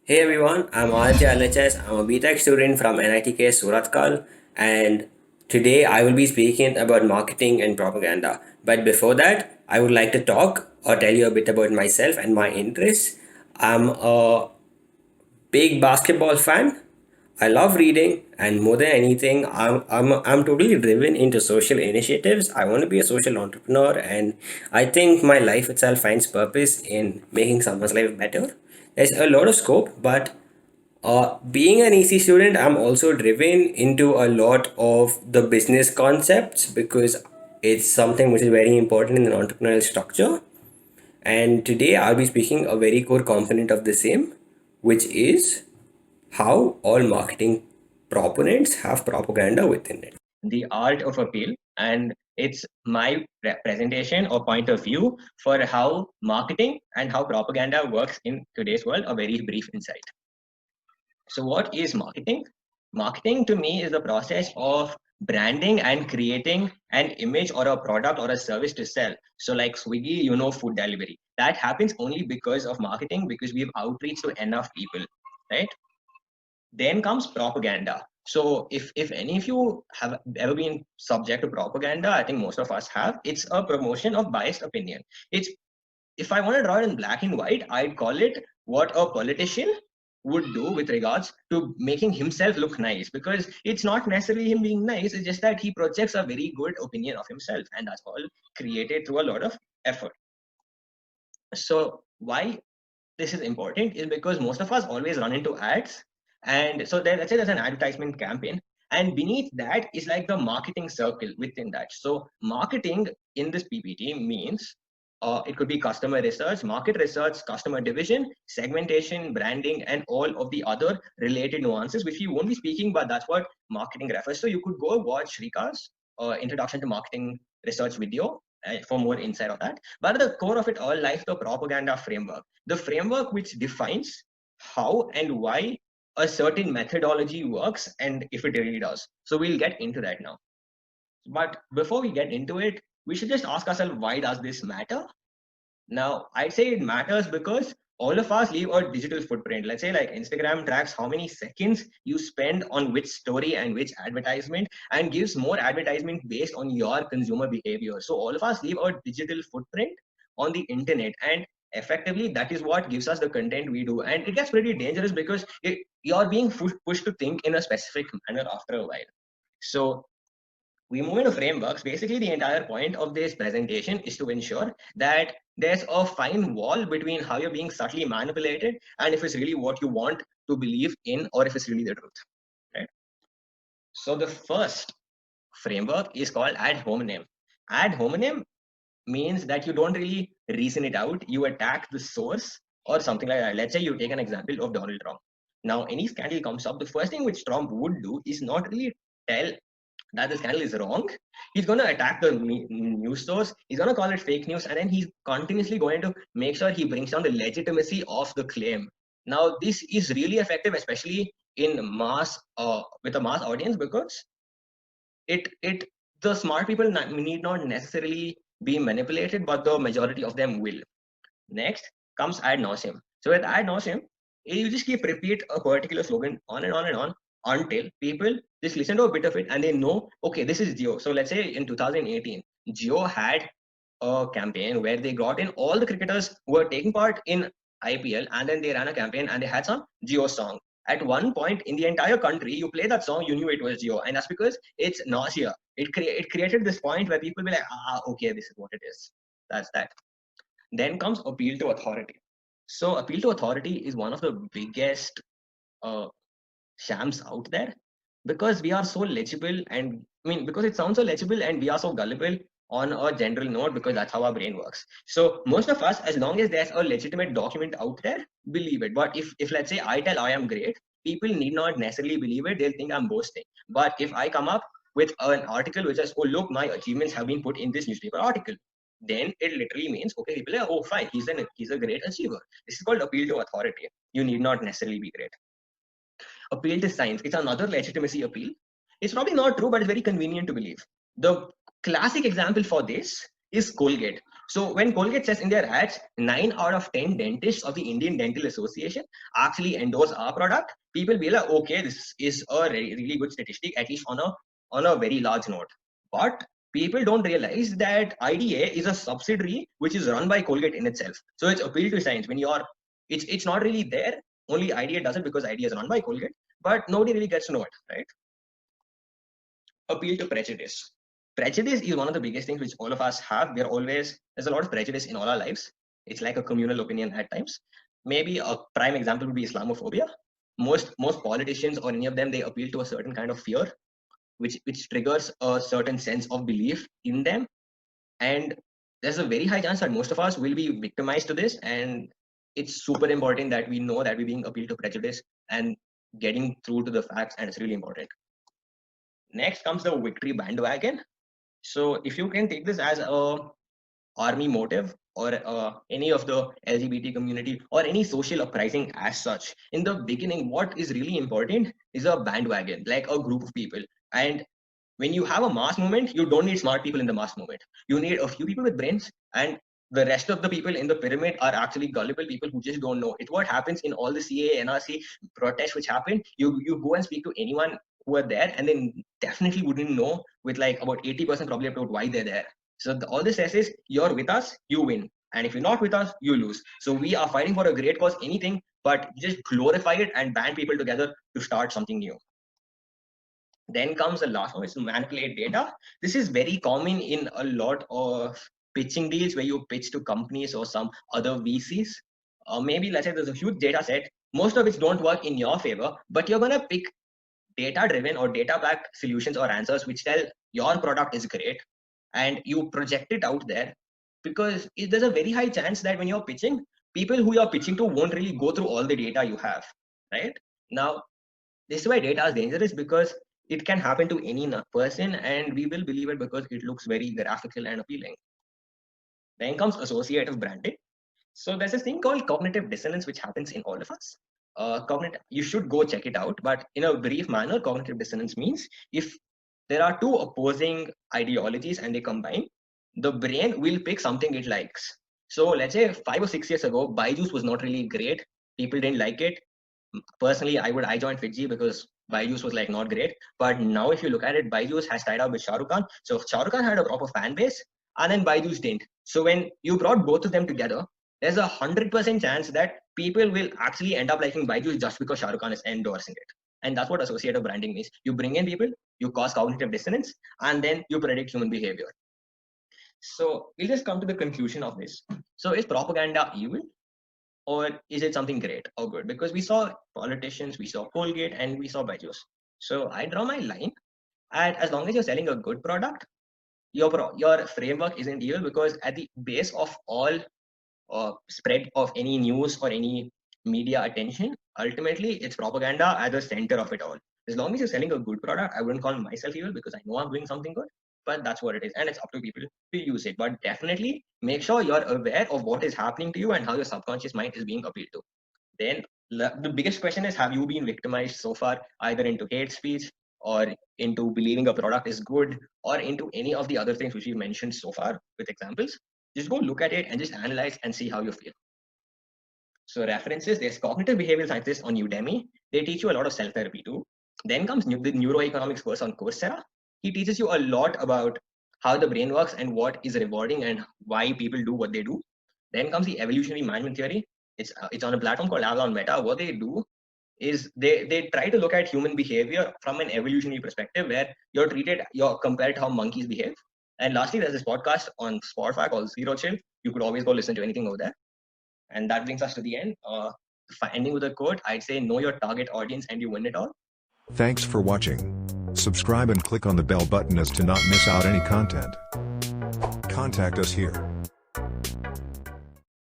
Hey everyone, I'm RJ LHS. I'm a BTech student from NITK Surathkal, and today I will be speaking about marketing and propaganda. But before that, I would like to talk or tell you a bit about myself and my interests. I'm a big basketball fan. I love reading, and more than anything, I'm totally driven into social initiatives. I want to be a social entrepreneur, and I think my life itself finds purpose in making someone's life better. There's a lot of scope, but being an EC student, I'm also driven into a lot of the business concepts because it's something which is very important in an entrepreneurial structure. And today I'll be speaking a very core component of the same, which is how all marketing proponents have propaganda within it. The art of appeal, and it's my presentation or point of view for how marketing and how propaganda works in today's world. A very brief insight. So, what is marketing? Marketing to me is the process of branding and creating an image or a product or a service to sell. So, like Swiggy, food delivery. That happens only because of marketing, because we've outreach to enough people, right? Then comes propaganda. So, if any of you have ever been subject to propaganda, I think most of us have. It's a promotion of biased opinion. It's if I want to draw it in black and white, I'd call it what a politician would do with regards to making himself look nice, because it's not necessarily him being nice, it's just that he projects a very good opinion of himself, and that's all created through a lot of effort. So why this is important is because most of us always run into ads, and so let's say there's an advertisement campaign, and beneath that is like the marketing circle within that. So marketing in this PPT means it could be customer research, market research, customer division, segmentation, branding, and all of the other related nuances, which we won't be speaking, but that's what marketing refers. So you could go watch Shrika's introduction to marketing research video for more insight on that. But at the core of it all lies the propaganda framework, the framework which defines how and why a certain methodology works and if it really does. So we'll get into that now. But before we get into it, we should just ask ourselves, why does this matter? Now, I'd say it matters because all of us leave a digital footprint. Let's say like Instagram tracks how many seconds you spend on which story and which advertisement, and gives more advertisement based on your consumer behavior. So all of us leave a digital footprint on the internet, and effectively that is what gives us the content we do. And it gets pretty dangerous because you're being pushed to think in a specific manner after a while. So we move into frameworks. Basically, the entire point of this presentation is to ensure that there's a fine wall between how you're being subtly manipulated and if it's really what you want to believe in, or if it's really the truth. Right? So the first framework is called ad hominem. Ad hominem means that you don't really reason it out. You attack the source or something like that. Let's say you take an example of Donald Trump. Now, any scandal comes up, the first thing which Trump would do is not really tell that the scandal is wrong. He's going to attack the news source. He's going to call it fake news, and then he's continuously going to make sure he brings down the legitimacy of the claim. Now, this is really effective, especially in mass, with a mass audience, because it the smart people need not necessarily be manipulated, but the majority of them will. Next comes ad nauseum. So with ad nauseum, you just keep repeat a particular slogan on and on and on until people just listen to a bit of it and they know, okay, this is Jio. So let's say in 2018, Jio had a campaign where they got in all the cricketers who were taking part in IPL, and then they ran a campaign and they had some Jio song. At one point in the entire country, you play that song, you knew it was Jio, and that's because it's nausea. It created this point where people were like, okay, this is what it is. That's that. Then comes appeal to authority. So appeal to authority is one of the biggest uh, shams out there, because we are so legible, and because it sounds so legible, and we are so gullible on a general note, because that's how our brain works. So most of us, as long as there's a legitimate document out there, believe it. But if let's say I tell I am great, people need not necessarily believe it. They'll think I'm boasting. But if I come up with an article which says, oh look, my achievements have been put in this newspaper article, then it literally means, okay, people are, oh fine, he's a great achiever. This is called appeal to authority. You need not necessarily be great. Appeal to science, it's another legitimacy appeal. It's probably not true, but it's very convenient to believe. The classic example for this is Colgate. So when Colgate says in their ads, 9 out of 10 dentists of the Indian Dental Association actually endorse our product, people be like, okay, this is a really good statistic, at least on a very large note. But people don't realize that IDA is a subsidiary which is run by Colgate in itself. So it's appeal to science. When you're, it's not really there. Only IDA does it because IDA is run by Colgate, but nobody really gets to know it, right? Appeal to prejudice. Prejudice is one of the biggest things which all of us have. There's a lot of prejudice in all our lives. It's like a communal opinion at times. Maybe a prime example would be Islamophobia. Most politicians or any of them, they appeal to a certain kind of fear, which triggers a certain sense of belief in them. And there's a very high chance that most of us will be victimized to this. And it's super important that we know that we're being appealed to prejudice and getting through to the facts, and it's really important. Next comes the victory bandwagon. So if you can take this as a army motive or any of the LGBT community or any social uprising as such, in the beginning, what is really important is a bandwagon, like a group of people. And when you have a mass movement, you don't need smart people in the mass movement. You need a few people with brains, and the rest of the people in the pyramid are actually gullible people who just don't know. It's what happens in all the CAA, NRC protests which happen. You go and speak to anyone who are there, and then definitely wouldn't know with like about 80% probably about why they're there. So all this says is, you're with us, you win. And if you're not with us, you lose. So we are fighting for a great cause, anything, but just glorify it and band people together to start something new. Then comes the last one, is to manipulate data. This is very common in a lot of pitching deals where you pitch to companies or some other VCs. Maybe let's say there's a huge data set, most of which don't work in your favor, but you're going to pick data driven or data backed solutions or answers which tell your product is great, and you project it out there, because there's a very high chance that when you're pitching, people who you're pitching to won't really go through all the data you have, right? Now, this is why data is dangerous, because it can happen to any person and we will believe it because it looks very graphical and appealing. Then comes associative branding. So there's this thing called cognitive dissonance which happens in all of us. You should go check it out, but in a brief manner, cognitive dissonance means if there are two opposing ideologies and they combine, the brain will pick something it likes. So let's say 5 or 6 years ago, Byju's was not really great. People didn't like it. Personally, I joined Fiji because Byju's was like not great. But now if you look at it, Byju's has tied up with Shah Rukh Khan. So Shah Rukh Khan had a proper fan base, and then Byju's didn't. So when you brought both of them together, there's a 100% chance that people will actually end up liking Byju's just because Shah Rukh Khan is endorsing it. And that's what associative branding means. You bring in people, you cause cognitive dissonance, and then you predict human behavior. So we'll just come to the conclusion of this. So is propaganda evil, or is it something great or good? Because we saw politicians, we saw Colgate, and we saw Byju's. So I draw my line at, as long as you're selling a good product, your framework isn't evil, because at the base of all spread of any news or any media attention, ultimately it's propaganda at the center of it all. As long as you're selling a good product, I wouldn't call myself evil because I know I'm doing something good, but that's what it is, and it's up to people to use it. But definitely make sure you're aware of what is happening to you and how your subconscious mind is being appealed to. Then the biggest question is, have you been victimized so far, either into hate speech or into believing a product is good, or into any of the other things which we mentioned so far with examples? Just go look at it and just analyze and see how you feel. So references, there's cognitive behavioral scientists on Udemy. They teach you a lot of self-therapy too. Then comes the neuroeconomics course on Coursera. He teaches you a lot about how the brain works and what is rewarding and why people do what they do. Then comes the evolutionary management theory. It's on a platform called Avalon Meta. What they do is they try to look at human behavior from an evolutionary perspective, where you're compared to how monkeys behave. And lastly, there's this podcast on Spotify called Zero Chill. You could always go listen to anything over there. And that brings us to the end. Ending with a quote, I'd say, know your target audience and you win it all. Thanks for watching. Subscribe and click on the bell button as to not miss out any content. Contact us here.